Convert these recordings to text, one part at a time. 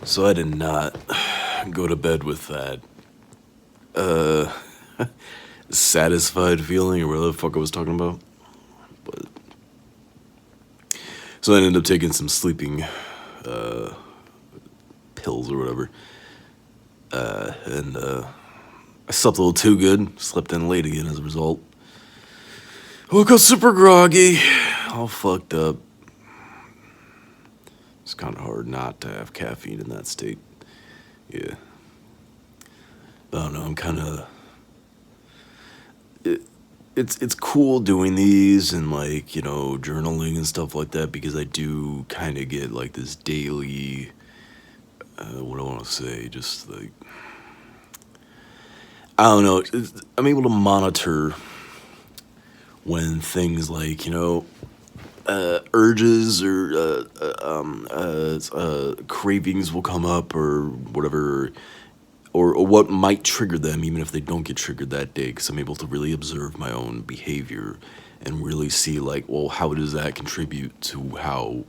So I did not go to bed with that uh satisfied feeling or whatever the fuck I was talking about. But so I ended up taking some sleeping pills or whatever. And I slept a little too good, slept in late again as a result. Woke up super groggy, all fucked up. It's kind of hard not to have caffeine in that state. Yeah. But I don't know, I'm kind of... It's cool doing these and, like, you know, journaling and stuff like that, because I do kind of get, like, this daily... what do I want to say? Just, like... I don't know. I'm able to monitor when things like, you know, urges or cravings will come up or whatever, or what might trigger them, even if they don't get triggered that day, because I'm able to really observe my own behavior and really see, like, well, how does that contribute to how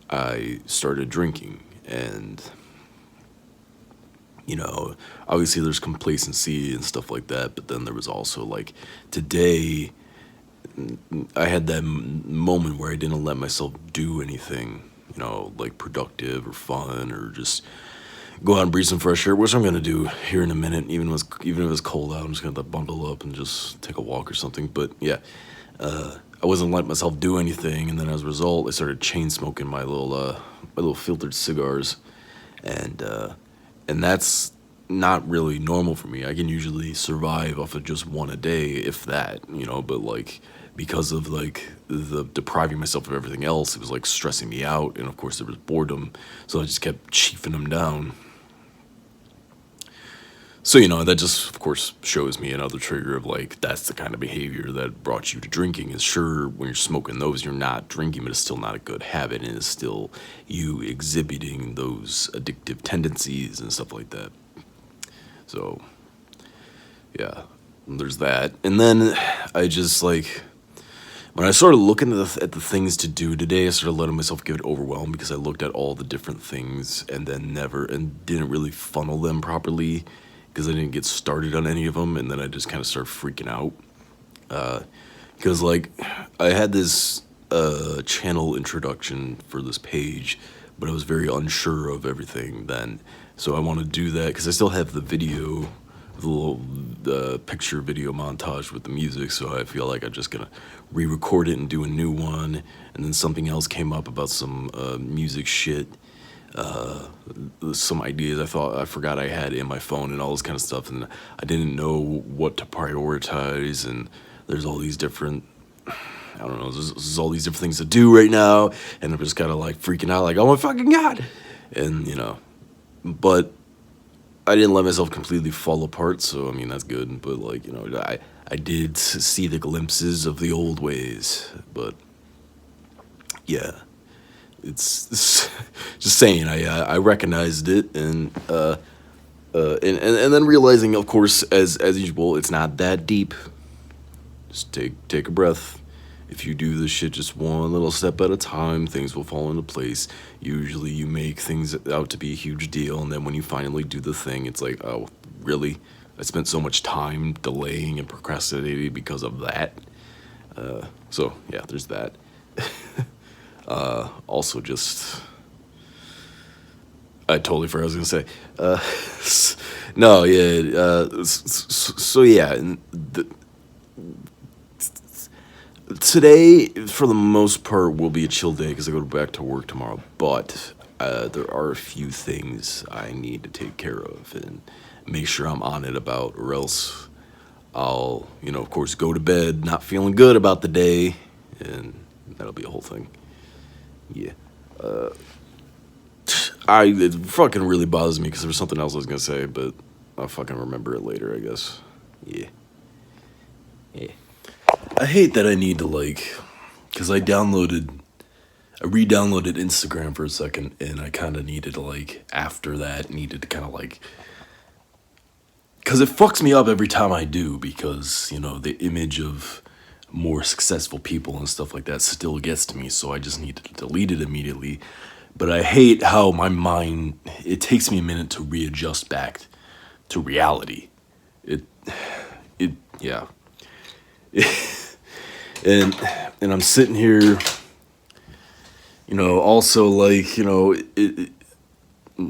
I started drinking? And, you know, obviously there's complacency and stuff like that, but then there was also, like, today I had that moment where I didn't let myself do anything, you know, like productive or fun or just go out and breathe some fresh air, which I'm gonna do here in a minute. Even if it's cold out, I'm just gonna bundle up and just take a walk or something. But yeah, I wasn't letting myself do anything, and then as a result, I started chain smoking my little filtered cigars, and that's not really normal for me. I can usually survive off of just one a day, if that, you know, but like because of like the depriving myself of everything else, it was like stressing me out, and of course there was boredom, so I just kept chiefing them down. So, you know, that just of course shows me another trigger of like that's the kind of behavior that brought you to drinking. Is sure, when you're smoking those you're not drinking, but it's still not a good habit, and it's still you exhibiting those addictive tendencies and stuff like that. So yeah, there's that. And then I just like when I started looking at the things to do today, I started letting myself get overwhelmed because I looked at all the different things and then never and didn't really funnel them properly because I didn't get started on any of them, and then I just kind of started freaking out because like I had this channel introduction for this page, but I was very unsure of everything then. So I want to do that because I still have the video, the little picture video montage with the music. So I feel like I'm just gonna re-record it and do a new one. And then something else came up about some music shit, some ideas I forgot I had in my phone and all this kind of stuff, and I didn't know what to prioritize. And there's all these different, I don't know, there's all these different things to do right now, and I'm just kind of like freaking out, like, oh my fucking god, and you know, but I didn't let myself completely fall apart, so I mean that's good. But like, you know, I did see the glimpses of the old ways, but yeah, it's just saying I recognized it, and then realizing, of course, as usual, it's not that deep. Just take a breath. If you do this shit just one little step at a time, things will fall into place. Usually you make things out to be a huge deal, and then when you finally do the thing, it's like, oh, really? I spent so much time delaying and procrastinating because of that. So, yeah, there's that. Also, just... I totally forgot what I was going to say. No, yeah. So, yeah, today, for the most part, will be a chill day because I go back to work tomorrow. But there are a few things I need to take care of and make sure I'm on it about, or else I'll, you know, of course, go to bed not feeling good about the day, and that'll be a whole thing. Yeah. It fucking really bothers me because there was something else I was gonna say, but I'll fucking remember it later, I guess. Yeah. Yeah. I hate that I need to, like, because I re-downloaded Instagram for a second, and I kind of needed to, like, after that, needed to kind of, like, because it fucks me up every time I do, because, you know, the image of more successful people and stuff like that still gets to me, so I just need to delete it immediately. But I hate how my mind it takes me a minute to readjust back to reality. It yeah. and and I'm sitting here, also like,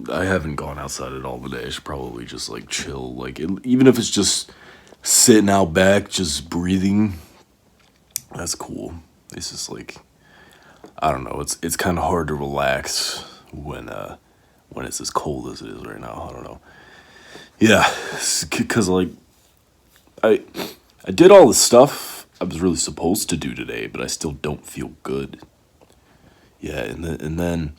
I haven't gone outside at all today. I should probably just like chill, like even if it's just sitting out back, just breathing. That's cool. It's just like, I don't know. It's kind of hard to relax when it's as cold as it is right now. I don't know. Yeah, because like I I did all the stuff I was really supposed to do today, but I still don't feel good. Yeah, and then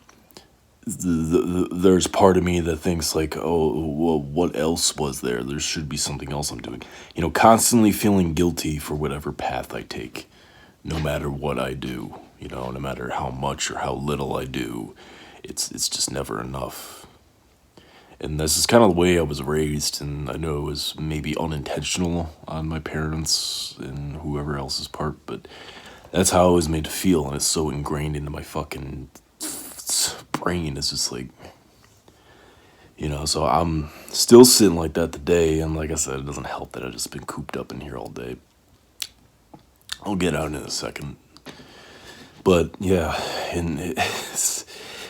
there's part of me that thinks like, oh, well, what else was there? There should be something else I'm doing. Constantly feeling guilty for whatever path I take, no matter what I do. No matter how much or how little I do, it's just never enough. And this is kind of the way I was raised, and I know it was maybe unintentional on my parents and whoever else's part, but that's how I was made to feel, and it's so ingrained into my fucking brain. It's just like, so I'm still sitting like that today, and like I said, it doesn't help that I've just been cooped up in here all day. I'll get out in a second. But yeah, and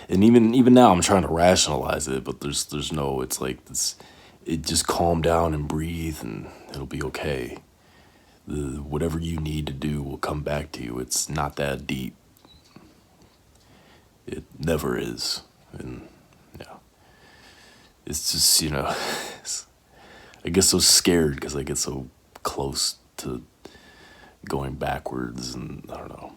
even now I'm trying to rationalize it, but there's no, it's like this, it just calm down and breathe and it'll be okay. Whatever you need to do will come back to you. It's not that deep. It never is. And yeah, it's just, I get so scared because I get so close to going backwards, and I don't know.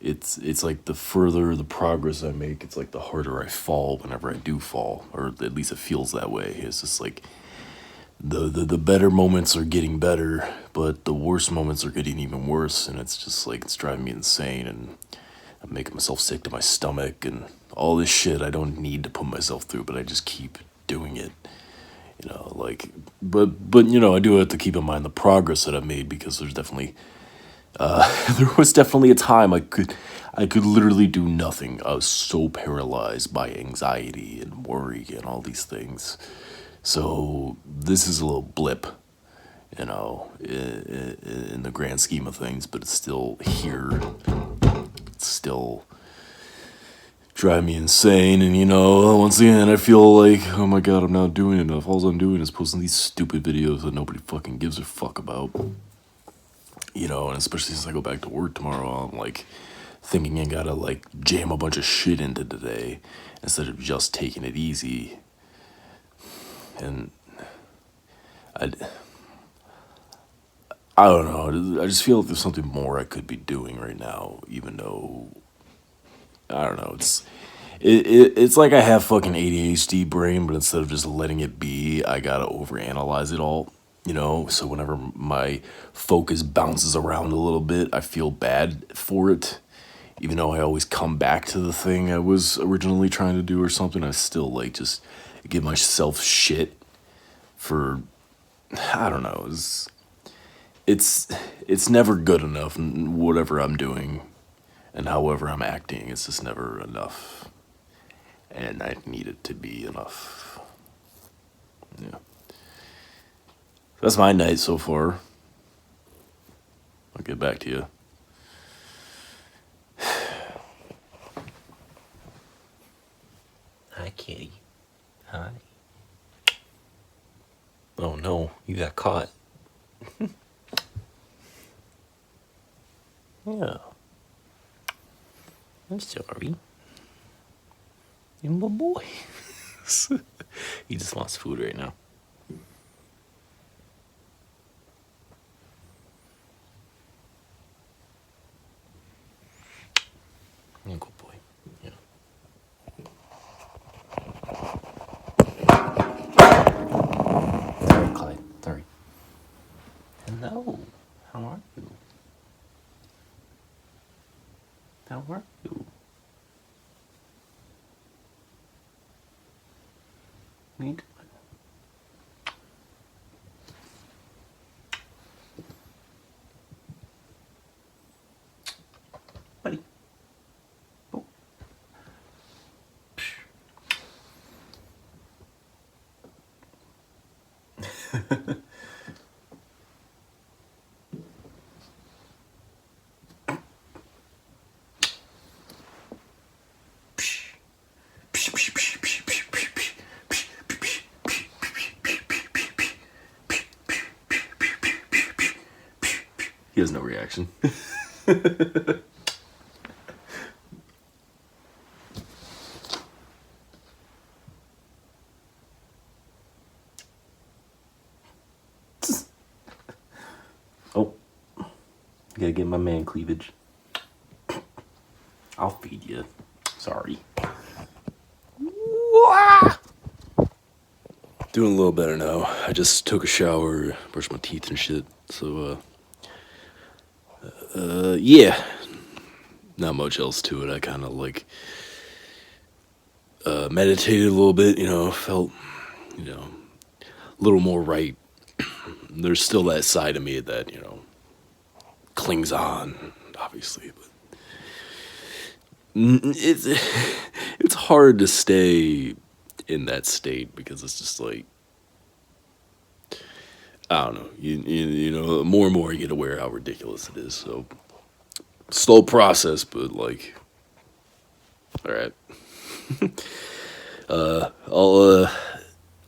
It's like the further the progress I make, it's like the harder I fall whenever I do fall, or at least it feels that way. It's just like the better moments are getting better, but the worst moments are getting even worse, and it's just like it's driving me insane, and I'm making myself sick to my stomach and all this shit I don't need to put myself through, but I just keep doing it. Like, but I do have to keep in mind the progress that I've made, because there's definitely there was definitely a time I could literally do nothing. I was so paralyzed by anxiety and worry and all these things. So this is a little blip, in the grand scheme of things, but it's still here. It's still driving me insane, and once again, I feel like, oh my god, I'm not doing enough. All I'm doing is posting these stupid videos that nobody fucking gives a fuck about. And especially since I go back to work tomorrow, I'm like thinking I gotta like jam a bunch of shit into today instead of just taking it easy. And I don't know. I just feel like there's something more I could be doing right now, even though I don't know. It's like I have fucking ADHD brain, but instead of just letting it be, I gotta overanalyze it all. So whenever my focus bounces around a little bit, I feel bad for it. Even though I always come back to the thing I was originally trying to do or something, I still like just give myself shit for, I don't know. It's never good enough, and whatever I'm doing and however I'm acting, it's just never enough. And I need it to be enough. Yeah. That's my night so far. I'll get back to you. Hi, kitty. Hi. Oh no, you got caught. Yeah. I'm sorry. You're my boy. He just wants food right now. You're a good boy. Yeah. Sorry, Clyde. Sorry. Hello. How are you? How are you? What are you doing? Buddy. Oh. He has no reaction. Oh, gotta get my man cleavage. I'll feed you. Sorry. Doing a little better now. I just took a shower, brushed my teeth and shit. So, yeah. Not much else to it. I kind of like meditated a little bit, felt, a little more right. There's still that side of me that, clings on, obviously, but it's it's hard to stay in that state because it's just like I don't know. More and more you get aware how ridiculous it is. So slow process, but like, all right. I'll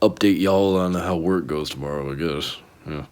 update y'all on how work goes tomorrow, I guess. Yeah.